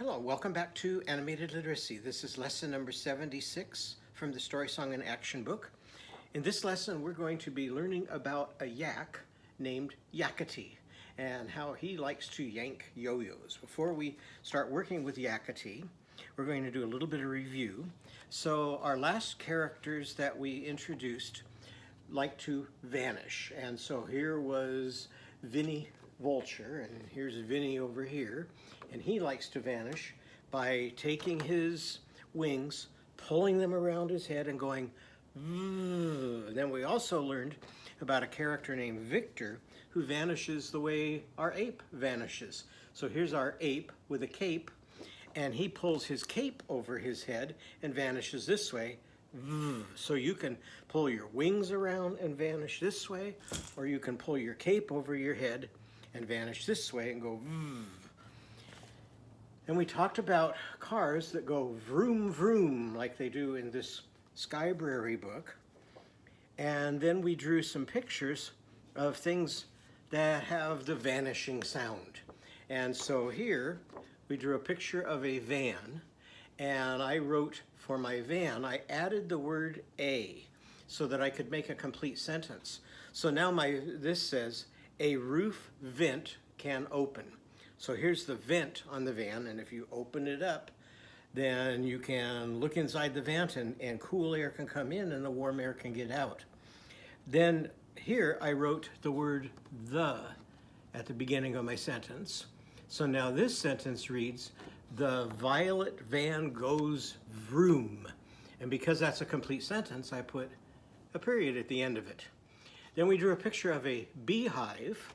Hello, welcome back to Animated Literacy. This is lesson number 76 from the Story Song and Action book. In this lesson, we're going to be learning about a yak named Yakety and how he likes to yank yo-yos. Before we start working with Yakety, we're going to do a little bit of review. So our last characters that we introduced like to vanish. And so here was Vinny Vulture, and here's Vinny over here. And he likes to vanish by taking his wings, pulling them around his head and going, and then we also learned about a character named Victor who vanishes the way our ape vanishes. So here's our ape with a cape, and he pulls his cape over his head and vanishes this way. So you can pull your wings around and vanish this way, or you can pull your cape over your head and vanish this way and go. And we talked about cars that go vroom vroom like they do in this Skybrary book. And then we drew some pictures of things that have the vanishing sound. And so here we drew a picture of a van, and I wrote for my van, I added the word a so that I could make a complete sentence. So now this says, a roof vent can open. So here's the vent on the van, and if you open it up, then you can look inside the vent and cool air can come in and the warm air can get out. Then here I wrote the word the at the beginning of my sentence. So now this sentence reads, the violet van goes vroom. And because that's a complete sentence, I put a period at the end of it. Then we drew a picture of a beehive,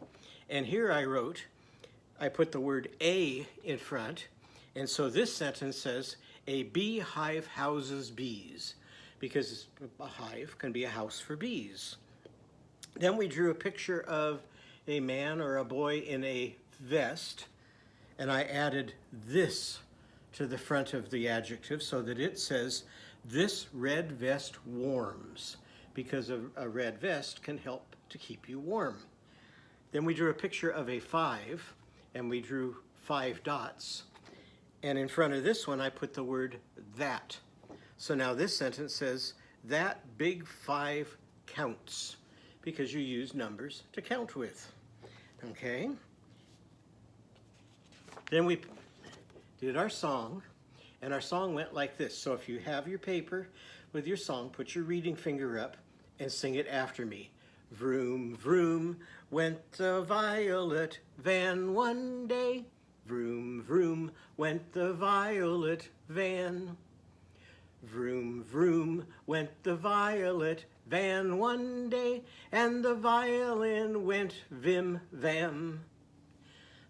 and here I put the word a in front, and so this sentence says, a beehive houses bees, because a hive can be a house for bees. Then we drew a picture of a man or a boy in a vest, and I added this to the front of the adjective so that it says, this red vest warms, because a red vest can help to keep you warm. Then we drew a picture of a 5, and we drew 5 dots. And in front of this one, I put the word that. So now this sentence says, that big 5 counts, because you use numbers to count with. Okay? Then we did our song, and our song went like this. So if you have your paper with your song, put your reading finger up and sing it after me. Vroom, vroom, went the violet van one day. Vroom, vroom, went the violet van. Vroom, vroom, went the violet van one day, and the violin went vim, vam.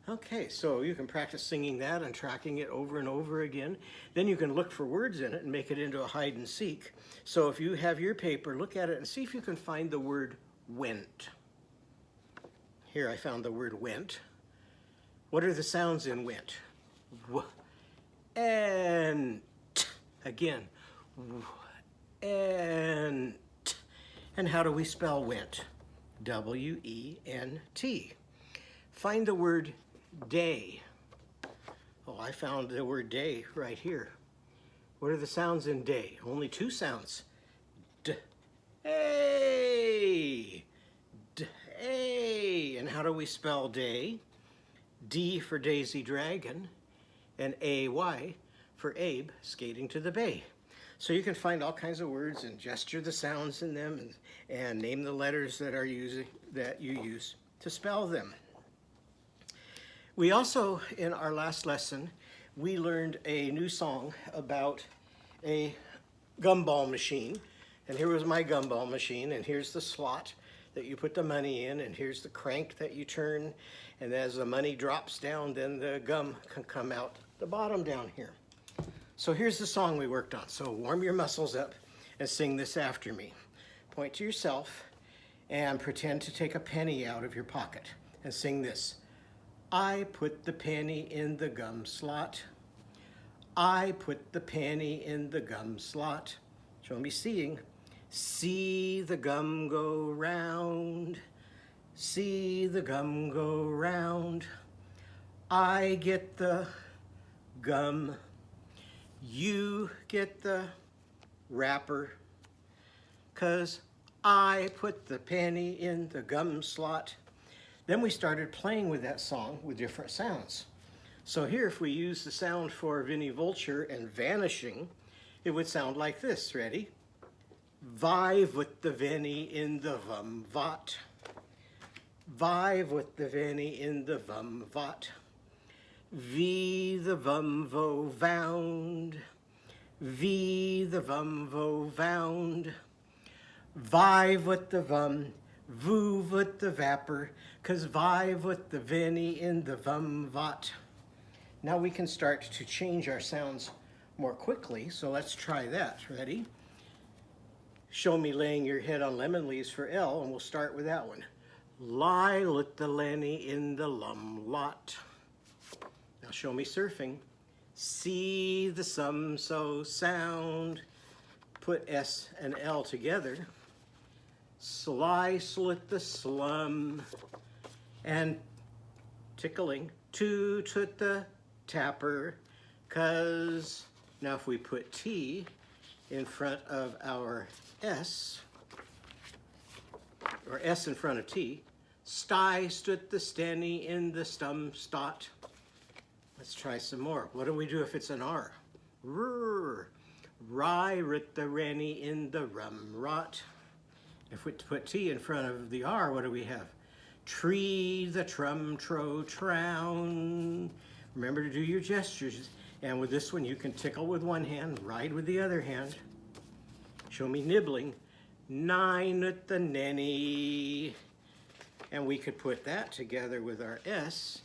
Okay, so you can practice singing that and tracking it over and over again. Then you can look for words in it and make it into a hide and seek. So if you have your paper, look at it and see if you can find the word went. Here I found the word went. What are the sounds in went? W and t. Again. W and t. And how do we spell went? W-E-N-T. Find the word day. Oh, I found the word day right here. What are the sounds in day? Only 2 sounds. D, A, D, A. And how do we spell day? D for Daisy Dragon, and A-Y for Abe skating to the bay. So you can find all kinds of words and gesture the sounds in them and name the letters that you use to spell them. We also, in our last lesson, we learned a new song about a gumball machine. And here was my gumball machine, and here's the slot that you put the money in, and here's the crank that you turn. And as the money drops down, then the gum can come out the bottom down here. So here's the song we worked on. So warm your muscles up and sing this after me. Point to yourself and pretend to take a penny out of your pocket and sing this. I put the penny in the gum slot. I put the penny in the gum slot. Show me seeing. See the gum go round. See the gum go round. I get the gum. You get the wrapper, 'cause I put the penny in the gum slot. Then we started playing with that song with different sounds. So here, if we use the sound for Vinnie Vulture and vanishing, it would sound like this. Ready? Vive with the Vinnie in the vum-vat. Vive with the Vinnie in the vum-vat. V the vum-vo vound. V the vum-vo vound. Vive with the vum, voove with the vapor, 'cause vive with the Vinnie in the vum-vat. Now we can start to change our sounds more quickly, so let's try that. Ready? Show me laying your head on lemon leaves for L, and we'll start with that one. Lie with the Lenny in the lum lot. Now show me surfing. See the sum so sound. Put S and L together. Slice with the slum. And tickling. Toot with the tapper. 'Cause now if we put T in front of our S, or S in front of T, sty stood the stenny in the stum stot. Let's try some more. What do we do if it's an R? Rrr. Rye writ the rennie in the rum rot. If we put T in front of the R, what do we have? Tree the trum tro trown. Remember to do your gestures. And with this one, you can tickle with one hand, ride with the other hand. Show me nibbling. Nine at the nenny. And we could put that together with our S.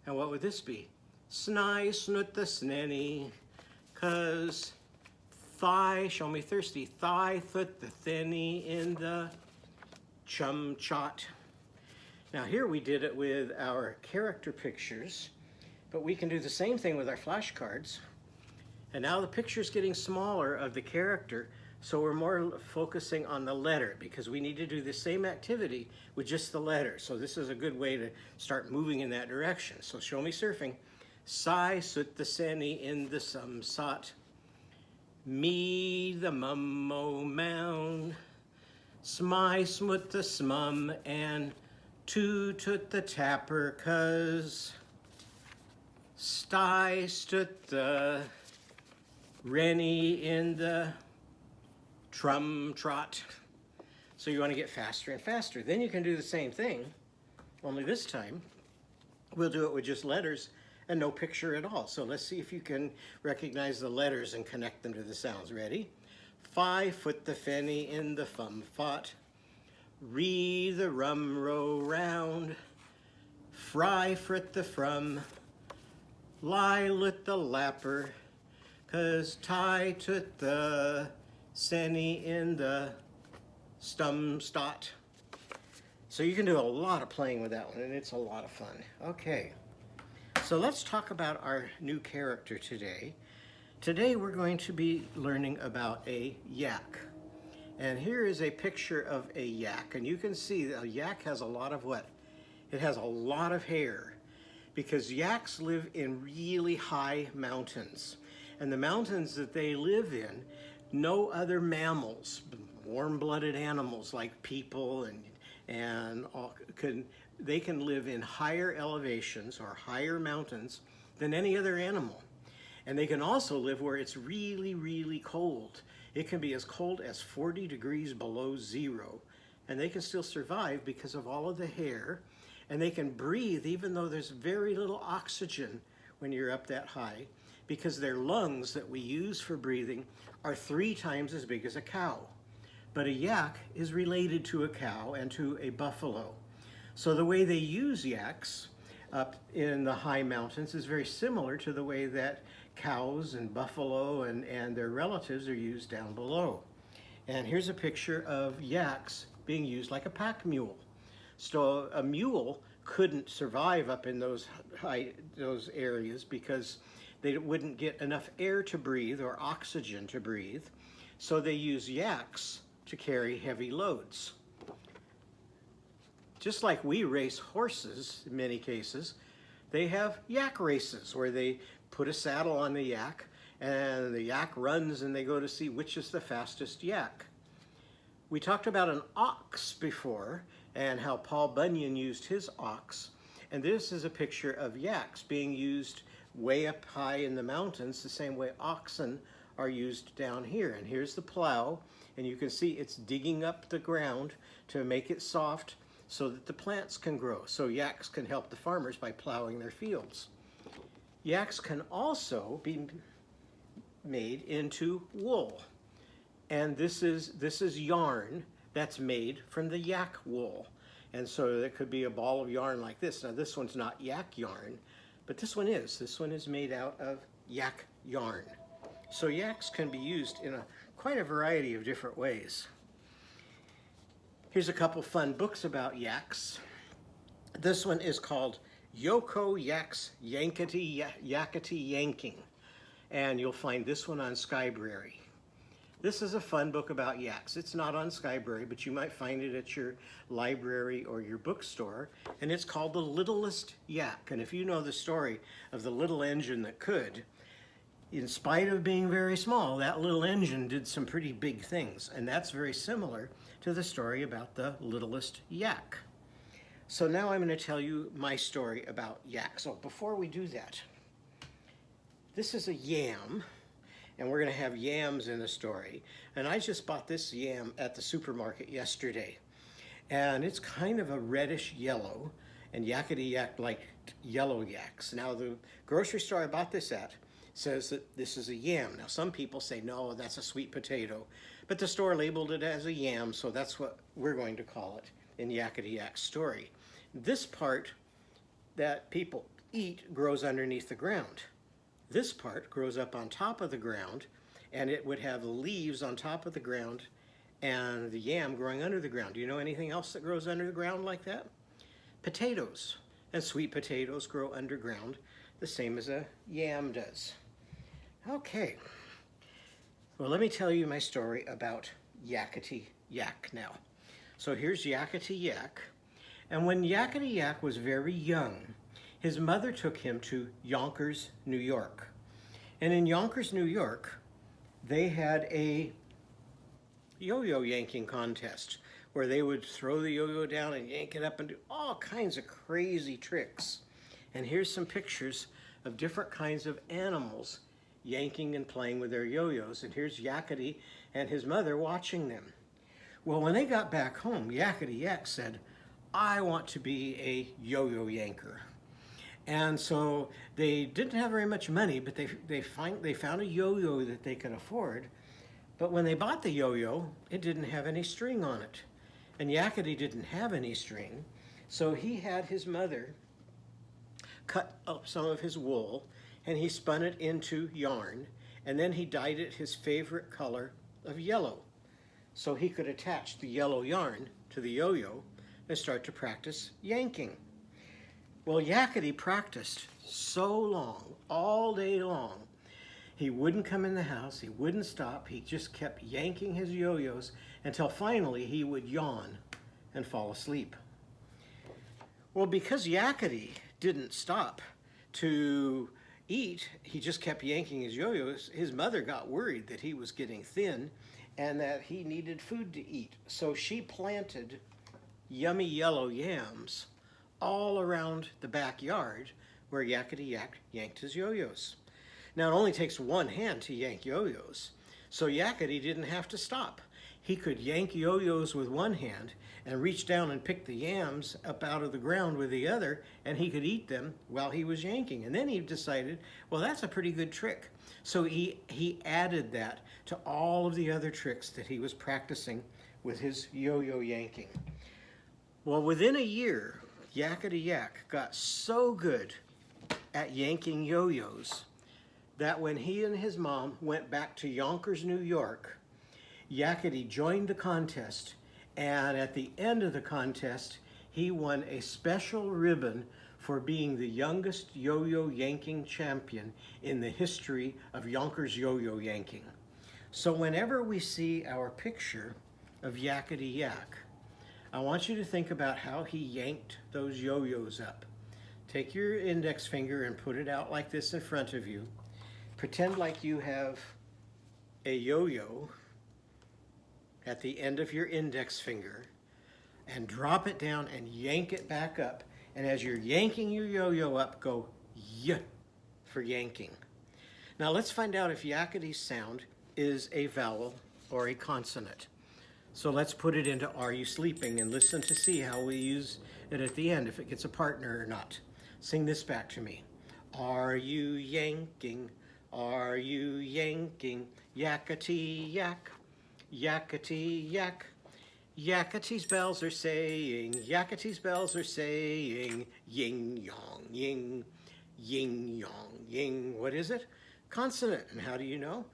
And what would this be? Sny snut the snenny. 'Cause thigh, show me thirsty. Thigh thut the thinny in the chum chot. Now here we did it with our character pictures, but we can do the same thing with our flashcards. And now the picture's getting smaller of the character, so we're more focusing on the letter because we need to do the same activity with just the letter. So this is a good way to start moving in that direction. So show me surfing. Sai sut the seni in the sum sot. Me the mummo mound. Smy smut the smum and toot the tapper, 'cause sty stood the rennie in the trum trot. So you want to get faster and faster. Then you can do the same thing, only this time we'll do it with just letters and no picture at all. So let's see if you can recognize the letters and connect them to the sounds. Ready? 5 foot the fenny in the fum fought. Re the rum row round. Fry frit the from. Lie lit the lapper. 'Cause tie tut the senny in the stum stot. So you can do a lot of playing with that one, and it's a lot of fun. Okay, so let's talk about our new character today. Today we're going to be learning about a yak. And here is a picture of a yak, and you can see a yak has a lot of what? It has a lot of hair, because yaks live in really high mountains. And the mountains that they live in, no other mammals, warm-blooded animals like people and all, they can live in higher elevations or higher mountains than any other animal. And they can also live where it's really, really cold. It can be as cold as 40 degrees below zero, and they can still survive because of all of the hair, and they can breathe even though there's very little oxygen when you're up that high, because their lungs that we use for breathing are 3 times as big as a cow. But a yak is related to a cow and to a buffalo. So the way they use yaks up in the high mountains is very similar to the way that cows and buffalo and their relatives are used down below. And here's a picture of yaks being used like a pack mule. So a mule couldn't survive up in those areas because they wouldn't get enough air to breathe or oxygen to breathe. So they use yaks to carry heavy loads. Just like we race horses in many cases they have yak races where they put a saddle on the yak and the yak runs and they go to see which is the fastest yak. We talked about an ox before and how Paul Bunyan used his ox. And this is a picture of yaks being used way up high in the mountains, the same way oxen are used down here. And here's the plow, and you can see it's digging up the ground to make it soft so that the plants can grow. So yaks can help the farmers by plowing their fields. Yaks can also be made into wool. And this is yarn that's made from the yak wool. And so there could be a ball of yarn like this. Now this one's not yak yarn, but this one is. This one is made out of yak yarn. So yaks can be used in quite a variety of different ways. Here's a couple fun books about yaks. This one is called Yak's Yakety Yanking. And you'll find this one on Skybrary. This is a fun book about yaks. It's not on Skybrary, but you might find it at your library or your bookstore. And it's called The Littlest Yak. And if you know the story of the little engine that could, in spite of being very small, that little engine did some pretty big things. And that's very similar to the story about the littlest yak. So now I'm going to tell you my story about yaks. So before we do that, this is a yam. And we're going to have yams in the story. And I just bought this yam at the supermarket yesterday. And it's kind of a reddish yellow, and Yakety Yak liked yellow yaks. Now the grocery store I bought this at says that this is a yam. Now some people say, no, that's a sweet potato. But the store labeled it as a yam, so that's what we're going to call it in Yakety Yak's story. This part that people eat grows underneath the ground. This part grows up on top of the ground, and it would have leaves on top of the ground and the yam growing under the ground. Do you know anything else that grows under the ground like that? Potatoes. And sweet potatoes grow underground, the same as a yam does. Okay. Well, let me tell you my story about Yakety Yak now. So here's Yakety Yak. And when Yakety Yak was very young, his mother took him to Yonkers, New York. And in Yonkers, New York, they had a yo-yo yanking contest where they would throw the yo-yo down and yank it up and do all kinds of crazy tricks. And here's some pictures of different kinds of animals yanking and playing with their yo-yos. And here's Yakety and his mother watching them. Well, when they got back home, Yakety Yak said, I want to be a yo-yo yanker. And so they didn't have very much money, but they found a yo-yo that they could afford. But when they bought the yo-yo, it didn't have any string on it. And Yakety didn't have any string, so he had his mother cut up some of his wool, and he spun it into yarn, and then he dyed it his favorite color of yellow. So he could attach the yellow yarn to the yo-yo and start to practice yanking. Well, Yakety practiced so long, all day long. He wouldn't come in the house, he wouldn't stop, he just kept yanking his yo-yos until finally he would yawn and fall asleep. Well, because Yakety didn't stop to eat, he just kept yanking his yo-yos, his mother got worried that he was getting thin and that he needed food to eat. So she planted yummy yellow yams all around the backyard where Yakety Yak yanked his yo-yos. Now it only takes one hand to yank yo-yos, so Yakety didn't have to stop. He could yank yo-yos with one hand and reach down and pick the yams up out of the ground with the other, and he could eat them while he was yanking. And then he decided, well, that's a pretty good trick. So he added that to all of the other tricks that he was practicing with his yo-yo yanking. Well, within a year, Yakety Yak got so good at yanking yo-yos that when he and his mom went back to Yonkers, New York, Yakety joined the contest, and at the end of the contest, he won a special ribbon for being the youngest yo-yo yanking champion in the history of Yonkers yo-yo yanking. So whenever we see our picture of Yakety Yak, I want you to think about how he yanked those yo-yos up. Take your index finger and put it out like this in front of you. Pretend like you have a yo-yo at the end of your index finger and drop it down and yank it back up. And as you're yanking your yo-yo up, go y for yanking. Now let's find out if Yakety's sound is a vowel or a consonant. So let's put it into Are You Sleeping and listen to see how we use it at the end, if it gets a partner or not. Sing this back to me. Are you yanking? Are you yanking? Yakety yak, yakety yak. Yakety's bells are saying, Yakety's bells are saying, yin yang ying, yin yang ying. What is it? Consonant. And how do you know?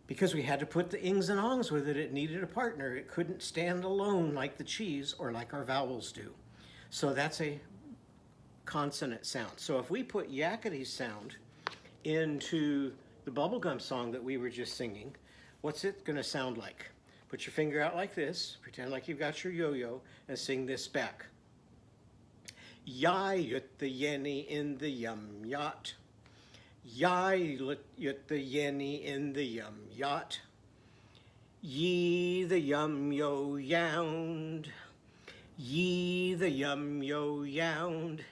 Because we had to put the ings and ongs with it. It needed a partner. It couldn't stand alone like the cheese or like our vowels do. So that's a consonant sound. So if we put Yakety's sound into the bubblegum song that we were just singing, what's it going to sound like? Put your finger out like this, pretend like you've got your yo-yo, and sing this back. Yai yut the yenny in the yum yacht. Yai yut the yenny in the yum yacht. Ye the yum yo yound. Ye the yum yo yound.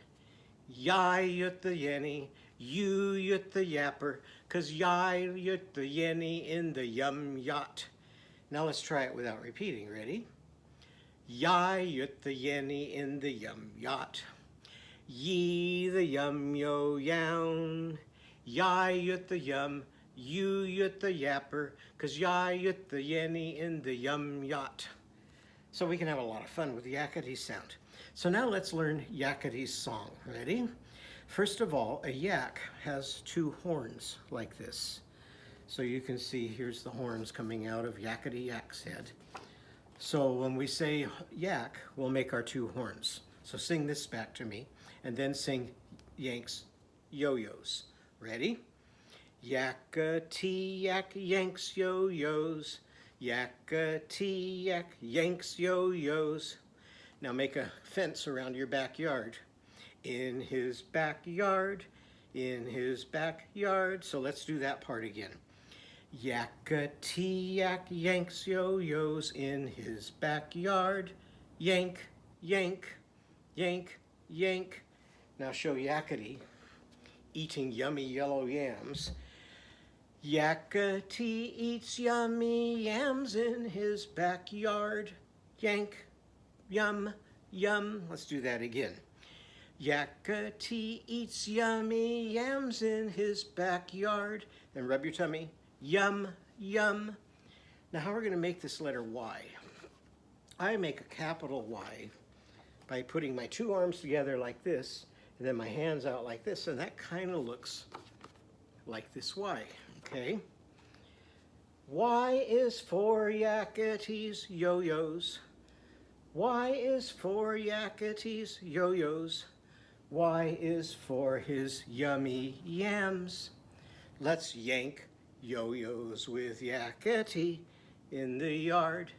Yai yut the yenny, you yut the yapper, 'cause yai yut the yenny in the yum yacht. Now let's try it without repeating. Ready? Yai yut the yenny in the yum yacht. Ye the yum yo yound. Yai yut the yum, you yut the yapper, 'cause yai yut the yenny in the yum yacht. So we can have a lot of fun with Yakety's sound. So now let's learn Yakety's song. Ready? First of all, a yak has two horns like this. So you can see here's the horns coming out of Yakety Yak's head. So when we say yak, we'll make our two horns. So sing this back to me, and then sing Yank's yo-yos. Ready? Yakety yak yanks yo-yos. Yakety yak yanks yo-yos. Now make a fence around your backyard. In his backyard, in his backyard. So let's do that part again. Yakety yak yanks yo-yos in his backyard. Yank, yank, yank, yank. Now show Yakety eating yummy yellow yams. Yakety eats yummy yams in his backyard. Yank, yum, yum. Let's do that again. Yakety eats yummy yams in his backyard. Then rub your tummy. Yum, yum. Now how we're going to make this letter Y? I make a capital Y by putting my two arms together like this, and then my hands out like this, and that kind of looks like this Y, okay? Y is for Yakety's yo-yos. Y is for Yakety's yo-yos. Y is for his yummy yams. Let's yank yo-yos with Yakety in the yard.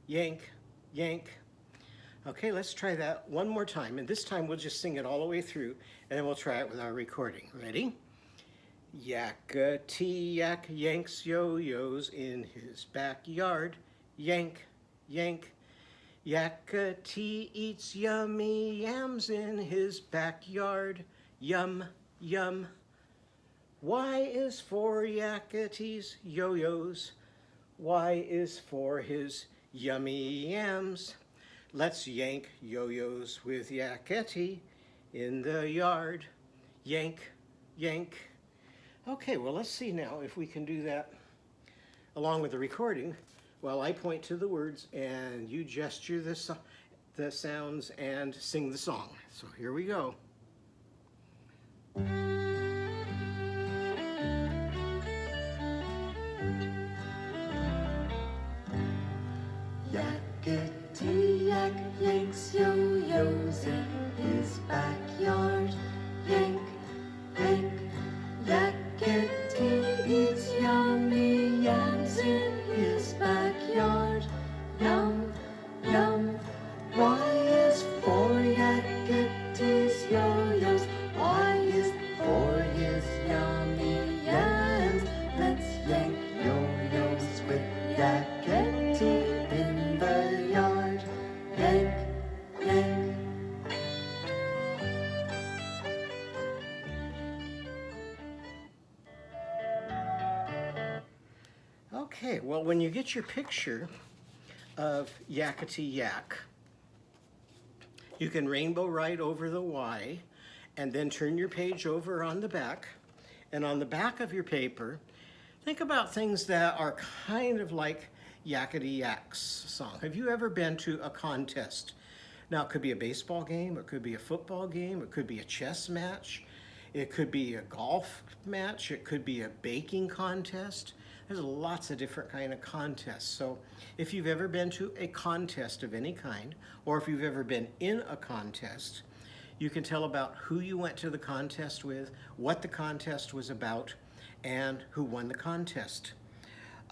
Yank, yank. Okay, let's try that one more time, and this time we'll just sing it all the way through, and then we'll try it with our recording. Ready? Yakety yak yanks yo-yos in his backyard. Yank, yank. Yakety eats yummy yams in his backyard. Yum, yum. Y is for Yakety's yo-yos. Y is for his yummy yams. Let's yank yo-yos with Yakety in the yard. Yank, yank. Okay, well, let's see now if we can do that along with the recording while I point to the words and you gesture the sounds and sing the song. So here we go. Yakety yak yanks yo-yos in his backyard. Yank, yank. Yakety eats yummy yams in his backyard. Yum, yum. Y is for Yakety's yo-yos. Okay, well, when you get your picture of Yakety Yak, you can rainbow write over the Y and then turn your page over on the back. And on the back of your paper, think about things that are kind of like Yakety Yak's song. Have you ever been to a contest? Now, it could be a baseball game, it could be a football game, it could be a chess match, it could be a golf match, it could be a baking contest. There's lots of different kind of contests. So if you've ever been to a contest of any kind, or if you've ever been in a contest, you can tell about who you went to the contest with, what the contest was about, and who won the contest.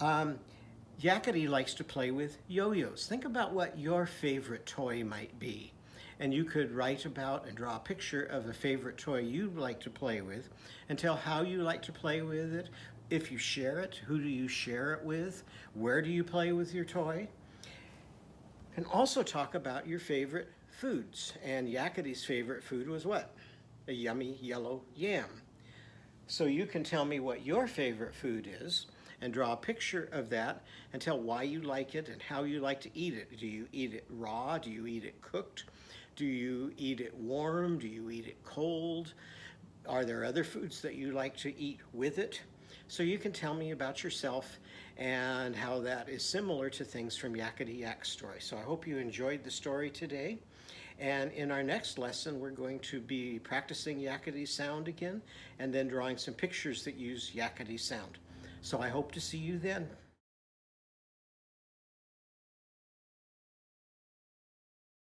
Yakety likes to play with yo-yos. Think about what your favorite toy might be. And you could write about and draw a picture of a favorite toy you like to play with and tell how you like to play with it. If you share it, who do you share it with? Where do you play with your toy? And also talk about your favorite foods. And Yakety's favorite food was what? A yummy yellow yam. So you can tell me what your favorite food is and draw a picture of that and tell why you like it and how you like to eat it. Do you eat it raw? Do you eat it cooked? Do you eat it warm? Do you eat it cold? Are there other foods that you like to eat with it? So you can tell me about yourself and how that is similar to things from Yakety Yak's story. So I hope you enjoyed the story today. And in our next lesson, we're going to be practicing Yakety's sound again and then drawing some pictures that use Yakety's sound. So I hope to see you then.